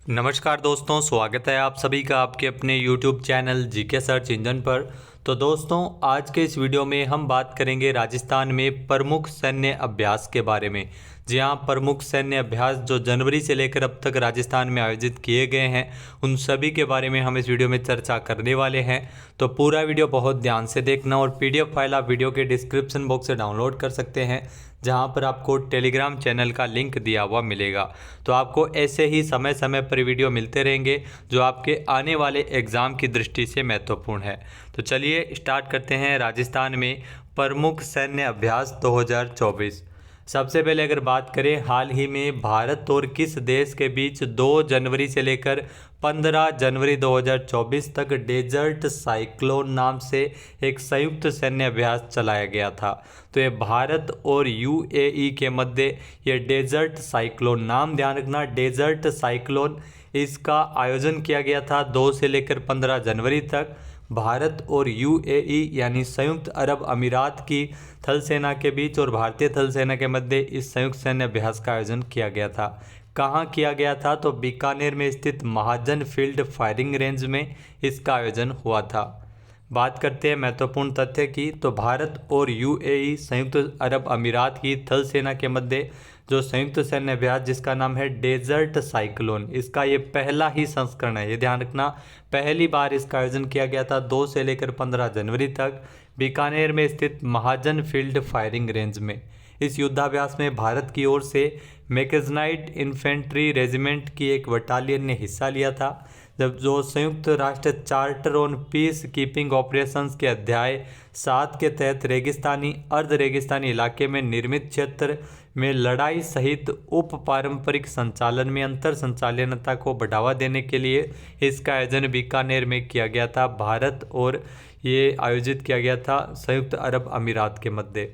नमस्कार दोस्तों, स्वागत है आप सभी का आपके अपने YouTube channel GK search engine पर। तो दोस्तों, आज के इस वीडियो में हम बात करेंगे राजस्थान में प्रमुख सैन्य अभ्यास के बारे में। जी हाँ, प्रमुख सैन्य अभ्यास जो जनवरी से लेकर अब तक राजस्थान में आयोजित किए गए हैं, उन सभी के बारे में हम इस वीडियो में चर्चा करने वाले हैं। तो पूरा वीडियो बहुत ध्यान से देखना और PDF फाइल आप वीडियो के डिस्क्रिप्शन बॉक्स से डाउनलोड कर सकते हैं, जहां पर आपको टेलीग्राम चैनल का लिंक दिया हुआ मिलेगा। तो आपको ऐसे ही समय समय पर वीडियो मिलते रहेंगे जो आपके आने वाले एग्ज़ाम की दृष्टि से महत्वपूर्ण है। तो चलिए स्टार्ट करते हैं राजस्थान में प्रमुख सैन्य अभ्यास 2024। सबसे पहले अगर बात करें, हाल ही में भारत और किस देश के बीच 2 जनवरी से लेकर 15 जनवरी 2024 तक डेजर्ट साइक्लोन नाम से एक संयुक्त सैन्य अभ्यास चलाया गया था। तो ये भारत और UAE के मध्य ये डेजर्ट साइक्लोन, नाम ध्यान रखना, डेजर्ट साइक्लोन, इसका आयोजन किया गया था 2 से लेकर 15 जनवरी तक। भारत और UAE यानी संयुक्त अरब अमीरात की थल सेना के बीच और भारतीय थल सेना के मध्य इस संयुक्त सैन्य अभ्यास का आयोजन किया गया था। कहाँ किया गया था? तो बीकानेर में स्थित महाजन फील्ड फायरिंग रेंज में इसका आयोजन हुआ था। बात करते हैं महत्वपूर्ण तथ्य की, तो भारत और UAE संयुक्त अरब अमीरात की थल सेना के मध्य जो संयुक्त सैन्य अभ्यास जिसका नाम है डेजर्ट साइक्लोन, इसका ये पहला ही संस्करण है। ये ध्यान रखना, पहली बार इसका आयोजन किया गया था 2 से लेकर 15 जनवरी तक बीकानेर में स्थित महाजन फील्ड फायरिंग रेंज में। इस युद्धाभ्यास में भारत की ओर से मैकेनाइज्ड इन्फेंट्री रेजिमेंट की एक बटालियन ने हिस्सा लिया था, जब जो संयुक्त राष्ट्र charter on peace keeping operations के अध्याय 7 के तहत रेगिस्तानी अर्ध रेगिस्तानी इलाके में निर्मित क्षेत्र में लड़ाई सहित उप पारंपरिक संचालन में अंतर संचालनता को बढ़ावा देने के लिए इसका आयोजन बीकानेर में किया गया था। भारत और ये आयोजित किया गया था संयुक्त अरब अमीरात के मध्य।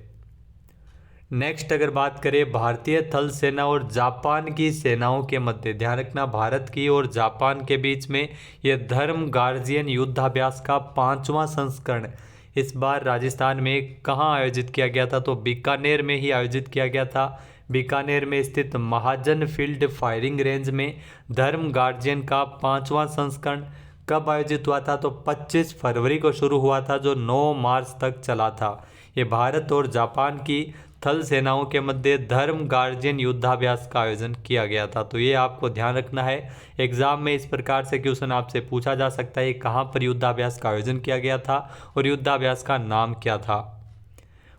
नेक्स्ट अगर बात करें भारतीय थल सेना और जापान की सेनाओं के मध्य, ध्यान रखना, भारत की और जापान के बीच में यह धर्म गार्जियन युद्धाभ्यास का 5वां संस्करण इस बार राजस्थान में कहाँ आयोजित किया गया था? तो बीकानेर में ही आयोजित किया गया था। बीकानेर में स्थित महाजन फील्ड फायरिंग रेंज में धर्म गार्जियन का 5वां संस्करण कब आयोजित हुआ था? तो 25 फरवरी को शुरू हुआ था, जो 9 मार्च तक चला था। ये भारत और जापान की थल सेनाओं के मध्य धर्म गार्जियन युद्धाभ्यास का आयोजन किया गया था। तो ये आपको ध्यान रखना है, एग्जाम में इस प्रकार से क्वेश्चन आपसे पूछा जा सकता है, कहाँ पर युद्धाभ्यास का आयोजन किया गया था और युद्धाभ्यास का नाम क्या था।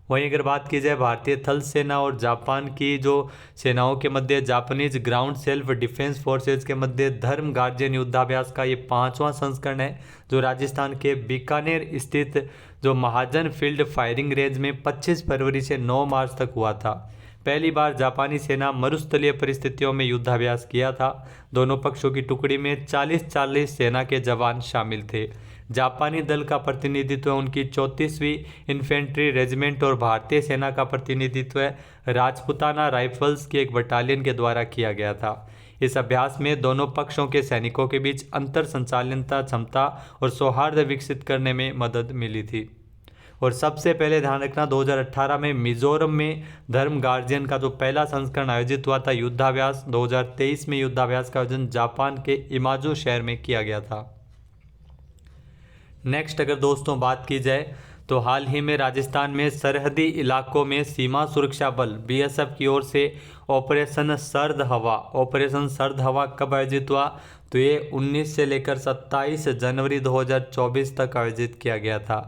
वहीं अगर बात की जाए भारतीय थल सेना और जापान की जो सेनाओं के मध्य Japanese ground self defence forces के मध्य धर्म गार्जियन युद्धाभ्यास का ये 5वां संस्करण है, जो राजस्थान के बीकानेर स्थित जो महाजन फील्ड फायरिंग रेंज में 25 फरवरी से 9 मार्च तक हुआ था। पहली बार जापानी सेना मरुस्थलीय परिस्थितियों में युद्धाभ्यास किया था। दोनों पक्षों की टुकड़ी में 40-40 सेना के जवान शामिल थे। जापानी दल का प्रतिनिधित्व उनकी 34वीं इन्फेंट्री रेजिमेंट और भारतीय सेना का प्रतिनिधित्व राजपुताना राइफल्स की एक बटालियन के द्वारा किया गया था। इस अभ्यास में दोनों पक्षों के सैनिकों के बीच अंतर संचालनता क्षमता और सौहार्द विकसित करने में मदद मिली थी। और सबसे पहले ध्यान रखना, 2018 में मिजोरम में धर्म गार्जियन का जो पहला संस्करण आयोजित हुआ था युद्धाभ्यास, 2023 में युद्धाभ्यास का आयोजन जापान के इमाजू शहर में किया गया था। नेक्स्ट अगर दोस्तों बात की जाए, तो हाल ही में राजस्थान में सरहदी इलाकों में सीमा सुरक्षा बल BSF की ओर से ऑपरेशन सर्द हवा कब आयोजित हुआ? तो ये 19 से लेकर 27 जनवरी 2024 तक आयोजित किया गया था।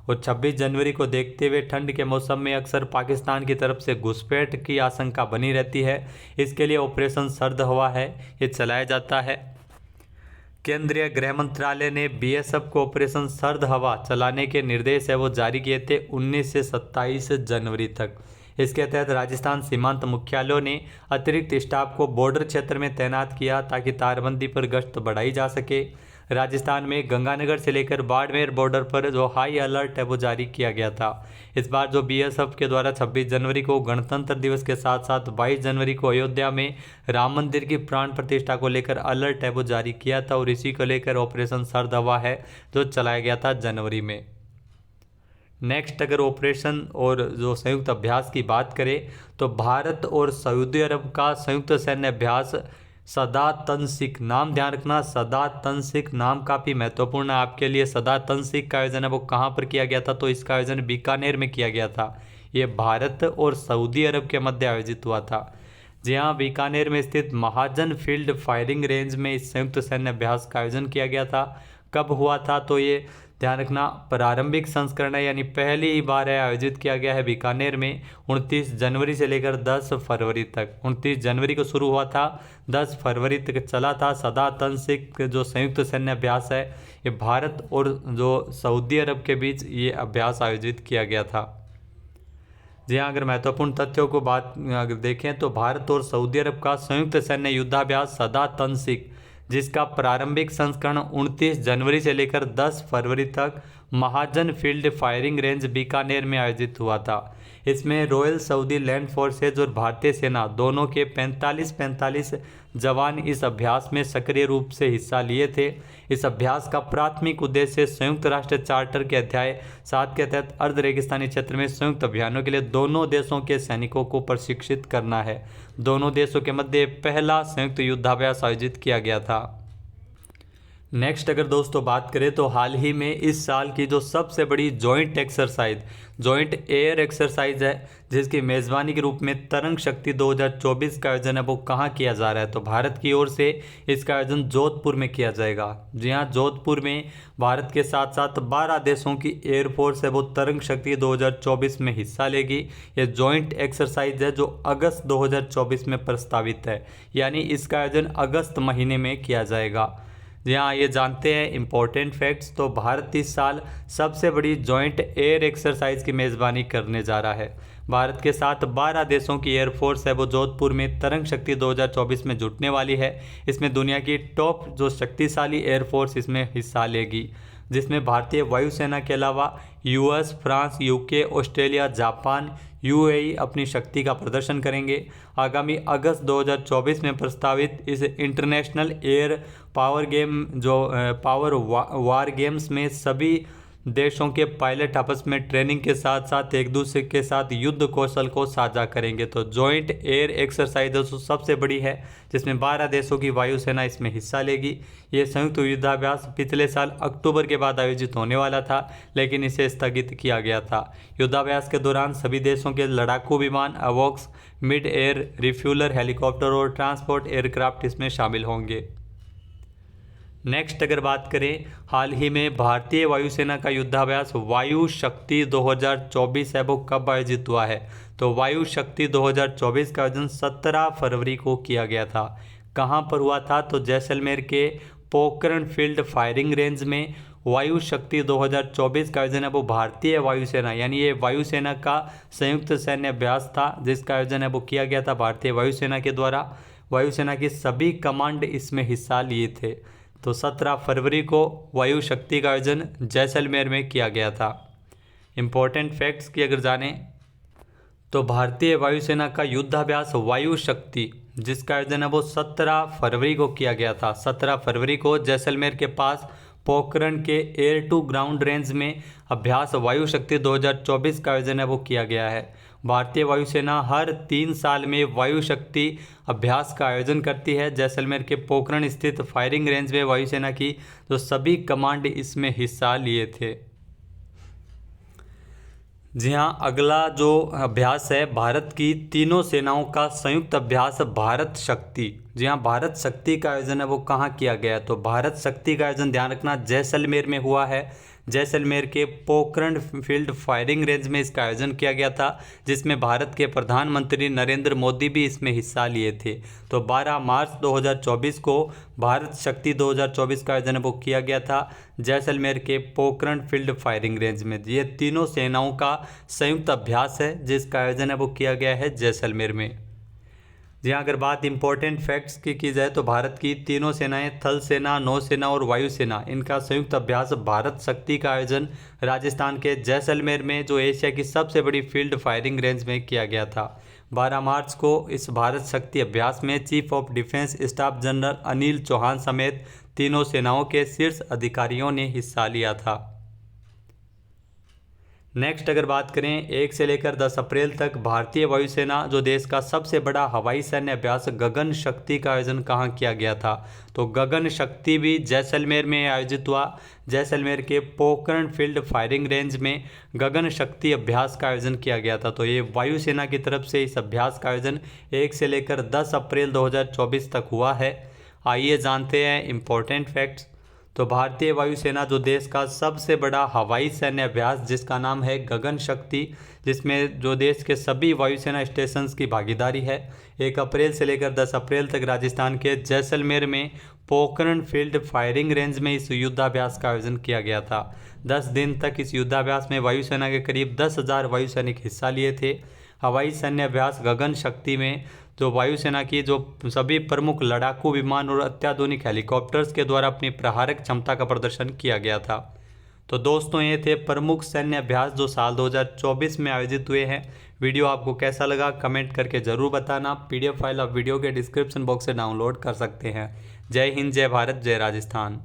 और 26 जनवरी को देखते हुए ठंड के मौसम में अक्सर पाकिस्तान की तरफ से घुसपैठ की आशंका बनी रहती है, इसके लिए ऑपरेशन सर्द हवा है ये चलाया जाता है। केंद्रीय गृह मंत्रालय ने BSF को ऑपरेशन सर्द हवा चलाने के निर्देश है वो जारी किए थे 19 से 27 जनवरी तक। इसके तहत राजस्थान सीमांत मुख्यालयों ने अतिरिक्त स्टाफ को बॉर्डर क्षेत्र में तैनात किया ताकि तारबंदी पर गश्त बढ़ाई जा सके। राजस्थान में गंगानगर से लेकर बाड़मेर बॉर्डर पर जो हाई अलर्ट है वो जारी किया गया था। इस बार जो BSF के द्वारा 26 जनवरी को गणतंत्र दिवस के साथ साथ 22 जनवरी को अयोध्या में राम मंदिर की प्राण प्रतिष्ठा को लेकर अलर्ट है वो जारी किया था, और इसी को लेकर ऑपरेशन सर्द हवा है जो चलाया गया था जनवरी में। नेक्स्ट अगर ऑपरेशन और जो संयुक्त अभ्यास की बात करें, तो भारत और सऊदी अरब का संयुक्त सैन्य अभ्यास सदातन सिख, नाम ध्यान रखना, सदातन सिख नाम काफ़ी महत्वपूर्ण है आपके लिए। सदातन सिख का आयोजन है वो कहाँ पर किया गया था? तो इसका आयोजन बीकानेर में किया गया था। ये भारत और सऊदी अरब के मध्य आयोजित हुआ था। जी हाँ, बीकानेर में स्थित महाजन फील्ड फायरिंग रेंज में इस संयुक्त सैन्य अभ्यास का आयोजन किया गया था। कब हुआ था? तो ये ध्यान रखना प्रारंभिक संस्करण है, यानी पहली बार है आयोजित किया गया है बीकानेर में 29 जनवरी से लेकर 10 फरवरी तक। 29 जनवरी को शुरू हुआ था, 10 फरवरी तक चला था। सदातन सिख जो संयुक्त सैन्य अभ्यास है ये भारत और जो सऊदी अरब के बीच ये अभ्यास आयोजित किया गया था। जी हाँ, अगर महत्वपूर्ण तथ्यों को बात अगर देखें तो भारत और सऊदी अरब का संयुक्त सैन्य युद्धाभ्यास सदातन सिख, जिसका प्रारंभिक संस्करण 29 जनवरी से लेकर 10 फरवरी तक महाजन फील्ड फायरिंग रेंज बीकानेर में आयोजित हुआ था। इसमें रॉयल सऊदी लैंड फोर्सेज और भारतीय सेना दोनों के 45 जवान इस अभ्यास में सक्रिय रूप से हिस्सा लिए थे। इस अभ्यास का प्राथमिक उद्देश्य संयुक्त राष्ट्र चार्टर के अध्याय 7 के तहत अर्ध रेगिस्तानी क्षेत्र में संयुक्त अभियानों के लिए दोनों देशों के सैनिकों को प्रशिक्षित करना है। दोनों देशों के मध्य पहला संयुक्त युद्धाभ्यास आयोजित किया गया था। नेक्स्ट अगर दोस्तों बात करें तो हाल ही में इस साल की जो सबसे बड़ी जॉइंट एयर एक्सरसाइज है, जिसकी मेज़बानी के रूप में तरंग शक्ति 2024 का आयोजन है वो कहाँ किया जा रहा है? तो भारत की ओर से इसका आयोजन जोधपुर में किया जाएगा। जी हाँ, जोधपुर में भारत के साथ साथ 12 देशों की एयरफोर्स है वो तरंग शक्ति 2024 में हिस्सा लेगी। ये जॉइंट एक्सरसाइज है जो अगस्त 2024 में प्रस्तावित है, यानी इसका आयोजन अगस्त महीने में किया जाएगा। जी हाँ, ये जानते हैं इंपॉर्टेंट फैक्ट्स। तो भारत इस साल सबसे बड़ी जॉइंट एयर एक्सरसाइज की मेज़बानी करने जा रहा है। भारत के साथ 12 देशों की एयरफोर्स है वो जोधपुर में तरंग शक्ति 2024 में जुटने वाली है। इसमें दुनिया की टॉप जो शक्तिशाली एयरफोर्स इसमें हिस्सा लेगी, जिसमें भारतीय वायुसेना के अलावा US, France, UK, Australia, Japan, UAE अपनी शक्ति का प्रदर्शन करेंगे। आगामी अगस्त 2024 में प्रस्तावित इस इंटरनेशनल एयर पावर वार गेम्स में सभी देशों के पायलट आपस में ट्रेनिंग के साथ साथ एक दूसरे के साथ युद्ध कौशल को साझा करेंगे। तो जॉइंट एयर एक्सरसाइज सबसे बड़ी है, जिसमें 12 देशों की वायुसेना इसमें हिस्सा लेगी। ये संयुक्त युद्धाभ्यास पिछले साल अक्टूबर के बाद आयोजित होने वाला था, लेकिन इसे स्थगित किया गया था। युद्धाभ्यास के दौरान सभी देशों के लड़ाकू विमान, अवॉक्स, मिड एयर रिफ्यूलर हेलीकॉप्टर और ट्रांसपोर्ट एयरक्राफ्ट इसमें शामिल होंगे। नेक्स्ट अगर बात करें, हाल ही में भारतीय वायुसेना का युद्धाभ्यास वायु शक्ति 2024 है वो कब आयोजित हुआ है? तो वायु शक्ति 2024 का आयोजन 17 फरवरी को किया गया था। कहाँ पर हुआ था? तो जैसलमेर के पोखरण फील्ड फायरिंग रेंज में वायु शक्ति 2024 का आयोजन है वो भारतीय वायुसेना, यानी ये वायुसेना का संयुक्त सैन्य अभ्यास था जिसका आयोजन है वो किया गया था भारतीय वायुसेना के द्वारा। वायुसेना की सभी कमांड इसमें हिस्सा लिए थे। तो 17 फरवरी को वायु शक्ति का आयोजन जैसलमेर में किया गया था। इम्पोर्टेंट फैक्ट्स की अगर जानें तो भारतीय वायुसेना का युद्धाभ्यास वायु शक्ति, जिसका आयोजन है वो 17 फरवरी को किया गया था। 17 फरवरी को जैसलमेर के पास पोखरण के एयर टू ग्राउंड रेंज में अभ्यास वायु शक्ति 2024 का आयोजन है वो किया गया है। भारतीय वायुसेना हर 3 साल में वायु शक्ति अभ्यास का आयोजन करती है। जैसलमेर के पोखरण स्थित फायरिंग रेंज में वायुसेना की जो सभी कमांड इसमें हिस्सा लिए थे। जी हाँ, अगला जो अभ्यास है भारत की तीनों सेनाओं का संयुक्त अभ्यास भारत शक्ति। जी हाँ, भारत शक्ति का आयोजन है वो कहाँ किया गया? तो भारत शक्ति का आयोजन ध्यान रखना जैसलमेर में हुआ है। जैसलमेर के पोखरण फील्ड फायरिंग रेंज में इसका आयोजन किया गया था, जिसमें भारत के प्रधानमंत्री नरेंद्र मोदी भी इसमें हिस्सा लिए थे। तो 12 मार्च 2024 को भारत शक्ति 2024 का आयोजन वो किया गया था जैसलमेर के पोखरण फील्ड फायरिंग रेंज में। ये तीनों सेनाओं का संयुक्त अभ्यास है जिसका आयोजन है वो किया गया है जैसलमेर में। जी हाँ, अगर बात इंपॉर्टेंट फैक्ट्स की जाए तो भारत की तीनों सेनाएं थल सेना, नौसेना और वायुसेना, इनका संयुक्त अभ्यास भारत शक्ति का आयोजन राजस्थान के जैसलमेर में जो एशिया की सबसे बड़ी फील्ड फायरिंग रेंज में किया गया था। 12 मार्च को इस भारत शक्ति अभ्यास में chief of defence staff general Anil Chauhan समेत तीनों सेनाओं के शीर्ष अधिकारियों ने हिस्सा लिया था। नेक्स्ट अगर बात करें 1 से लेकर 10 अप्रैल तक भारतीय वायुसेना जो देश का सबसे बड़ा हवाई सैन्य अभ्यास गगन शक्ति का आयोजन कहाँ किया गया था, तो गगन शक्ति भी जैसलमेर में आयोजित हुआ। जैसलमेर के पोखरण फील्ड फायरिंग रेंज में गगन शक्ति अभ्यास का आयोजन किया गया था। तो ये वायुसेना की तरफ से इस अभ्यास का आयोजन 1 से लेकर 10 अप्रैल 2024 तक हुआ है। आइए जानते हैं इम्पोर्टेंट फैक्ट्स। तो भारतीय वायुसेना जो देश का सबसे बड़ा हवाई सैन्य अभ्यास जिसका नाम है गगन शक्ति, जिसमें जो देश के सभी वायुसेना स्टेशंस की भागीदारी है, 1 अप्रैल से लेकर 10 अप्रैल तक राजस्थान के जैसलमेर में पोखरण फील्ड फायरिंग रेंज में इस युद्धाभ्यास का आयोजन किया गया था। 10 दिन तक इस युद्धाभ्यास में वायुसेना के करीब 10,000 वायुसैनिक हिस्सा लिए थे। हवाई सैन्य अभ्यास गगन शक्ति में जो वायुसेना की जो सभी प्रमुख लड़ाकू विमान और अत्याधुनिक हेलीकॉप्टर्स के द्वारा अपनी प्रहारक क्षमता का प्रदर्शन किया गया था। तो दोस्तों ये थे प्रमुख सैन्य अभ्यास जो साल 2024 में आयोजित हुए हैं। वीडियो आपको कैसा लगा कमेंट करके ज़रूर बताना। PDF फाइल आप वीडियो के डिस्क्रिप्शन बॉक्स से डाउनलोड कर सकते हैं। जय हिंद, जय भारत, जय राजस्थान।